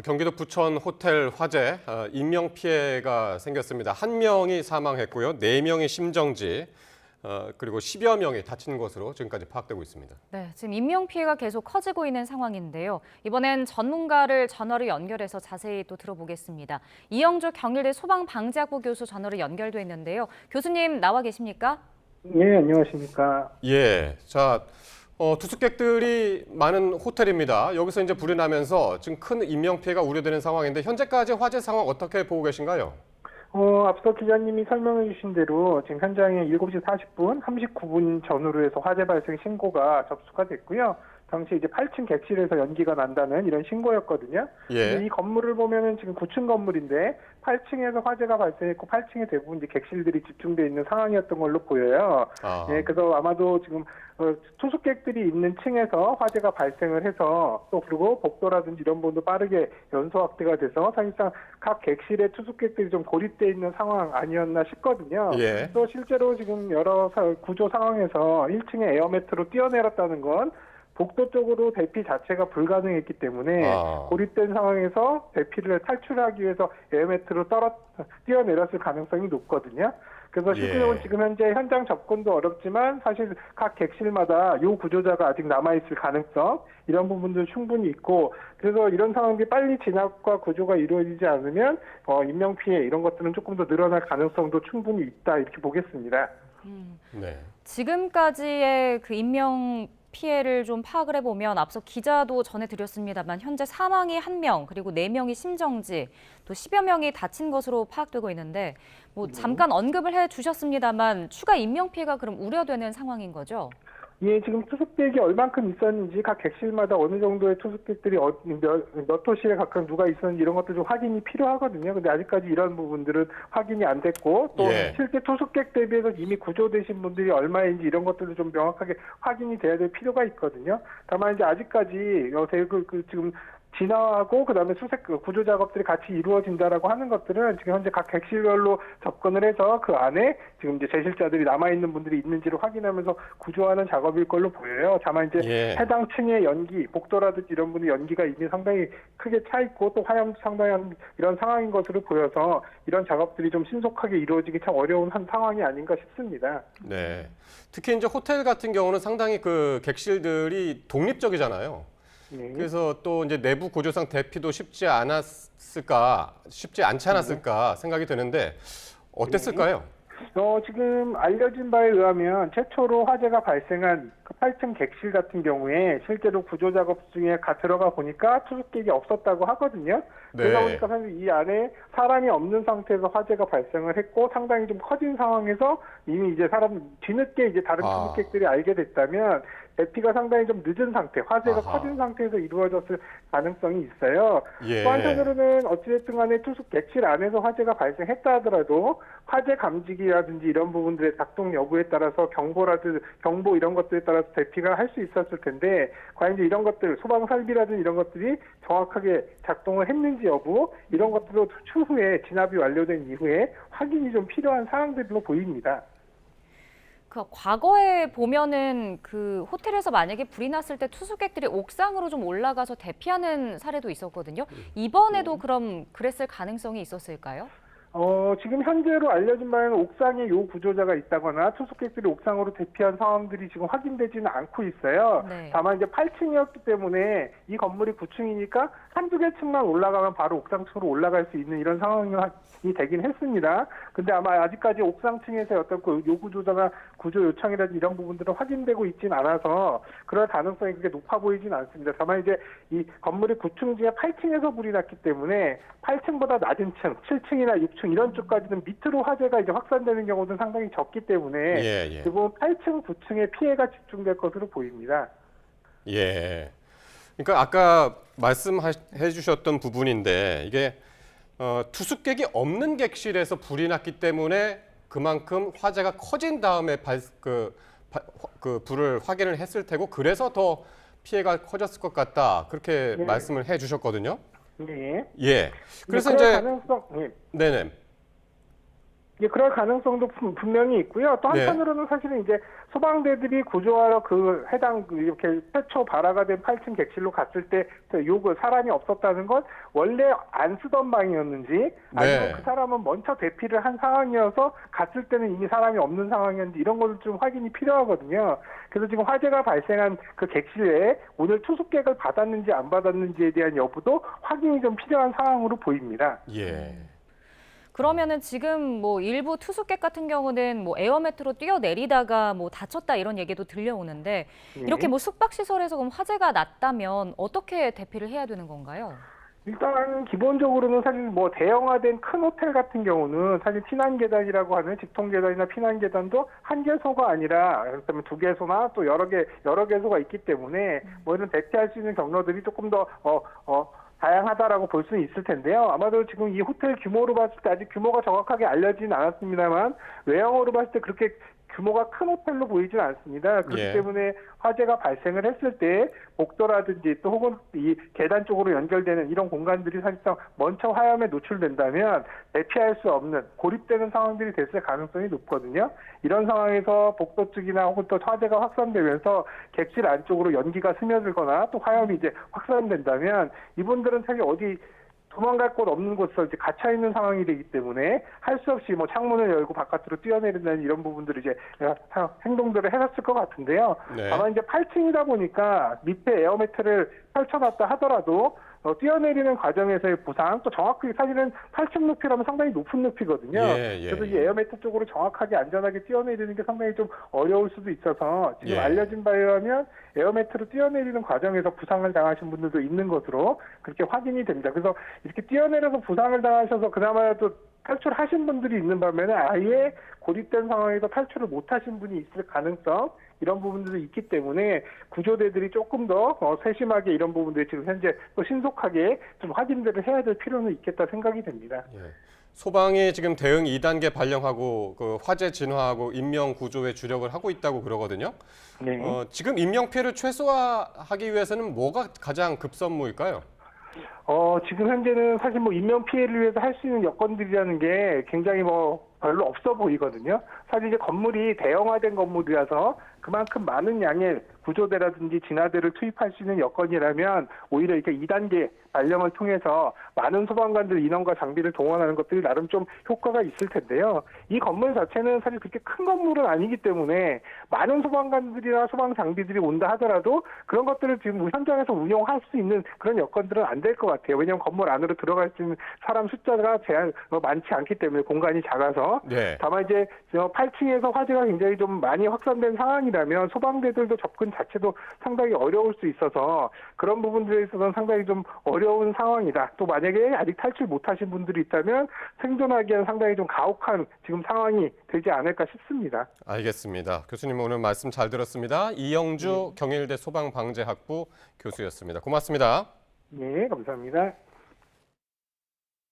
경기도 부천 호텔 화재 인명피해가 생겼습니다. 1명이 사망했고요. 4명이 심정지, 그리고 10여 명이 다친 것으로 지금까지 파악되고 있습니다. 네, 지금 인명피해가 계속 커지고 있는 상황인데요. 이번엔 전문가를 전화로 연결해서 자세히 또 들어보겠습니다. 이영조 경희대 소방방재학부 교수 전화로 연결돼 있는데요. 교수님 나와 계십니까? 네, 안녕하십니까. 예, 자, 투숙객들이 많은 호텔입니다. 여기서 이제 불이 나면서 지금 큰 인명피해가 우려되는 상황인데 현재까지 화재 상황 어떻게 보고 계신가요? 앞서 기자님이 설명해 주신 대로 지금 현장에 7시 40분, 39분 전후로 해서 화재 발생 신고가 접수가 됐고요. 당시 이제 8층 객실에서 연기가 난다는 이런 신고였거든요. 예. 이 건물을 보면은 지금 9층 건물인데 8층에서 화재가 발생했고 8층에 대부분 이제 객실들이 집중돼 있는 상황이었던 걸로 보여요. 예, 그래서 아마도 지금 투숙객들이 있는 층에서 화재가 발생을 해서 또 그리고 복도라든지 이런 부분도 빠르게 연소 확대가 돼서 사실상 각 객실의 투숙객들이 좀 고립돼 있는 상황 아니었나 싶거든요. 예. 또 실제로 지금 여러 구조 상황에서 1층에 에어매트로 뛰어내렸다는 건 복도 쪽으로 대피 자체가 불가능했기 때문에 고립된 상황에서 대피를 탈출하기 위해서 에어매트로 뛰어내렸을 가능성이 높거든요. 그래서 실제로는 지금 현재 현장 접근도 어렵지만 사실 각 객실마다 요 구조자가 아직 남아있을 가능성 이런 부분도 충분히 있고 그래서 이런 상황이 빨리 진압과 구조가 이루어지지 않으면 인명피해 이런 것들은 조금 더 늘어날 가능성도 충분히 있다 이렇게 보겠습니다. 네. 지금까지의 그 인명 피해를 좀 파악을 해보면 앞서 기자도 전해드렸습니다만 현재 사망이 1명 그리고 4명이 심정지 또 10여 명이 다친 것으로 파악되고 있는데 뭐 잠깐 언급을 해주셨습니다만 추가 인명피해가 그럼 우려되는 상황인 거죠? 예, 지금 투숙객이 얼만큼 있었는지 각 객실마다 어느 정도의 투숙객들이 몇 호실에 각각 누가 있었는지 이런 것도 좀 확인이 필요하거든요. 근데 아직까지 이런 부분들은 확인이 안 됐고 또 실제 투숙객 대비해서 이미 구조되신 분들이 얼마인지 이런 것들도 좀 명확하게 확인이 돼야 될 필요가 있거든요. 다만 이제 아직까지 지금 진화하고 그다음에 구조 작업들이 같이 이루어진다라고 하는 것들은 지금 현재 각 객실별로 접근을 해서 그 안에 지금 이제 재실자들이 남아 있는 분들이 있는지를 확인하면서 구조하는 작업일 걸로 보여요. 다만 이제 해당 층의 연기, 복도라든지 이런 분의 연기가 이미 상당히 크게 차 있고 또 화염도 상당한 이런 상황인 것으로 보여서 이런 작업들이 좀 신속하게 이루어지기 참 어려운 한 상황이 아닌가 싶습니다. 네. 특히 이제 호텔 같은 경우는 상당히 그 객실들이 독립적이잖아요. 그래서 또 이제 내부 구조상 대피도 쉽지 않지 않았을까 생각이 드는데 어땠을까요? 지금 알려진 바에 의하면 최초로 화재가 발생한 그 8층 객실 같은 경우에 실제로 구조 작업 중에 들어가 보니까 투숙객이 없었다고 하거든요. 그러다 보니까 사실 이 안에 사람이 없는 상태에서 화재가 발생을 했고 상당히 좀 커진 상황에서 이미 이제 뒤늦게 이제 다른 투숙객들이 알게 됐다면 대피가 상당히 좀 늦은 상태, 화재가 커진 상태에서 이루어졌을 가능성이 있어요. 또 한편으로는 어찌됐든 간에 객실 안에서 화재가 발생했다 하더라도 화재 감지기라든지 이런 부분들의 작동 여부에 따라서 경보 이런 것들에 따라서 대피가 할 수 있었을 텐데 과연 이제 이런 것들, 소방 설비라든지 이런 것들이 정확하게 작동을 했는지 여부 이런 것들도 추후에 진압이 완료된 이후에 확인이 좀 필요한 사항들로 보입니다. 그 과거에 보면은 그 호텔에서 만약에 불이 났을 때 투숙객들이 옥상으로 좀 올라가서 대피하는 사례도 있었거든요. 이번에도 그럼 그랬을 가능성이 있었을까요? 지금 현재로 알려진 바에는 옥상에 요 구조자가 있다거나 투숙객들이 옥상으로 대피한 상황들이 지금 확인되지는 않고 있어요. 다만 이제 8층이었기 때문에 이 건물이 9층이니까 한두 개 층만 올라가면 바로 옥상 층으로 올라갈 수 있는 이런 상황이 되긴 했습니다. 근데 아마 아직까지 옥상층에서의 어떤 그 요구조자나 구조 요청이라든지 이런 부분들은 확인되고 있진 않아서 그럴 가능성이 그렇게 높아 보이진 않습니다. 다만 이제 이 건물이 9층 중에 8층에서 불이 났기 때문에 8층보다 낮은 층, 7층이나 6층 이런 쪽까지는 밑으로 화재가 이제 확산되는 경우는 상당히 적기 때문에 그리고 8층, 9층에 피해가 집중될 것으로 보입니다. 예. 그러니까 아까 말씀해 주셨던 부분인데 이게 투숙객이 없는 객실에서 불이 났기 때문에 그만큼 화재가 커진 다음에 그 불을 확인을 했을 테고 그래서 더 피해가 커졌을 것 같다 그렇게 말씀을 해주셨거든요. 네. 예. 그래서 이제 가능성, 네네. 예, 그럴 가능성도 분명히 있고요. 또 네. 한편으로는 사실은 이제 소방대들이 구조하러 그 해당 이렇게 최초 발화가 된 8층 객실로 갔을 때 요구 사람이 없었다는 건 원래 안 쓰던 방이었는지 아니면 네. 그 사람은 먼저 대피를 한 상황이어서 갔을 때는 이미 사람이 없는 상황이었는지 이런 것을 좀 확인이 필요하거든요. 그래서 지금 화재가 발생한 그 객실에 오늘 투숙객을 받았는지 안 받았는지에 대한 여부도 확인이 좀 필요한 상황으로 보입니다. 예. 그러면은 지금 뭐 일부 투숙객 같은 경우는 뭐 에어매트로 뛰어내리다가 뭐 다쳤다 이런 얘기도 들려오는데 이렇게 뭐 숙박시설에서 그럼 화재가 났다면 어떻게 대피를 해야 되는 건가요? 일단 기본적으로는 사실 뭐 대형화된 큰 호텔 같은 경우는 사실 피난 계단이라고 하는 직통 계단이나 피난 계단도 한 개소가 아니라 그렇다면 두 개소나 또 여러 개소가 있기 때문에 뭐 이런 대피할 수 있는 경로들이 조금 더 다양하다라고 볼 수는 있을 텐데요. 아마도 지금 이 호텔 규모로 봤을 때 아직 규모가 정확하게 알려지진 않았습니다만 외형으로 봤을 때 그렇게 규모가 큰 호텔로 보이진 않습니다. 그렇기 예. 때문에 화재가 발생을 했을 때 복도라든지 또 혹은 이 계단 쪽으로 연결되는 이런 공간들이 사실상 먼저 화염에 노출된다면 대피할 수 없는 고립되는 상황들이 됐을 가능성이 높거든요. 이런 상황에서 복도 쪽이나 혹은 또 화재가 확산되면서 객실 안쪽으로 연기가 스며들거나 또 화염이 이제 확산된다면 이분들은 사실 어디 도망갈 곳 없는 곳에서 이제 갇혀 있는 상황이 되기 때문에 할 수 없이 뭐 창문을 열고 바깥으로 뛰어내린다는 이런 부분들을 이제 행동들을 해놨을 것 같은데요. 네. 다만 이제 8층이다 보니까 밑에 에어매트를 펼쳐놨다 하더라도 뛰어내리는 과정에서의 부상, 또 정확히 사실은 8층 높이라면 상당히 높은 높이거든요. 예, 예, 그래서 이 예. 에어매트 쪽으로 정확하게 안전하게 뛰어내리는 게 상당히 좀 어려울 수도 있어서 지금 예. 알려진 바에 의하면 에어매트로 뛰어내리는 과정에서 부상을 당하신 분들도 있는 것으로 그렇게 확인이 됩니다. 그래서 이렇게 뛰어내려서 부상을 당하셔서 그나마도 탈출하신 분들이 있는 반면에 아예 고립된 상황에서 탈출을 못하신 분이 있을 가능성 이런 부분들도 있기 때문에 구조대들이 조금 더 세심하게 이런 부분들이 지금 현재 또 신속하게 좀 확인들을 해야 될 필요는 있겠다 생각이 됩니다. 예. 소방이 지금 대응 2단계 발령하고 그 화재 진화하고 인명 구조에 주력을 하고 있다고 그러거든요. 네. 지금 인명 피해를 최소화하기 위해서는 뭐가 가장 급선무일까요? 지금 현재는 사실 뭐 인명 피해를 위해서 할 수 있는 여건들이라는 게 굉장히 뭐 별로 없어 보이거든요. 사실 이제 건물이 대형화된 건물이라서 그만큼 많은 양의 구조대라든지 진화대를 투입할 수 있는 여건이라면 오히려 이렇게 2단계 발령을 통해서 많은 소방관들 인원과 장비를 동원하는 것들이 나름 좀 효과가 있을 텐데요. 이 건물 자체는 사실 그렇게 큰 건물은 아니기 때문에 많은 소방관들이나 소방 장비들이 온다 하더라도 그런 것들을 지금 현장에서 운용할 수 있는 그런 여건들은 안 될 것 같아요. 왜냐하면 건물 안으로 들어갈 수 있는 사람 숫자가 많지 않기 때문에 공간이 작아서. 네. 다만 이제 8층에서 화재가 굉장히 좀 많이 확산된 상황이라면 소방대들도 접근 자체도 상당히 어려울 수 있어서 그런 부분들에 있어서는 상당히 좀 어려운 상황이다. 또 만약에 아직 탈출 못하신 분들이 있다면 생존하기에는 상당히 좀 가혹한 지금 상황이 되지 않을까 싶습니다. 알겠습니다. 교수님 오늘 말씀 잘 들었습니다. 이영주 경일대 소방방재학부 교수였습니다. 고맙습니다. 네, 감사합니다.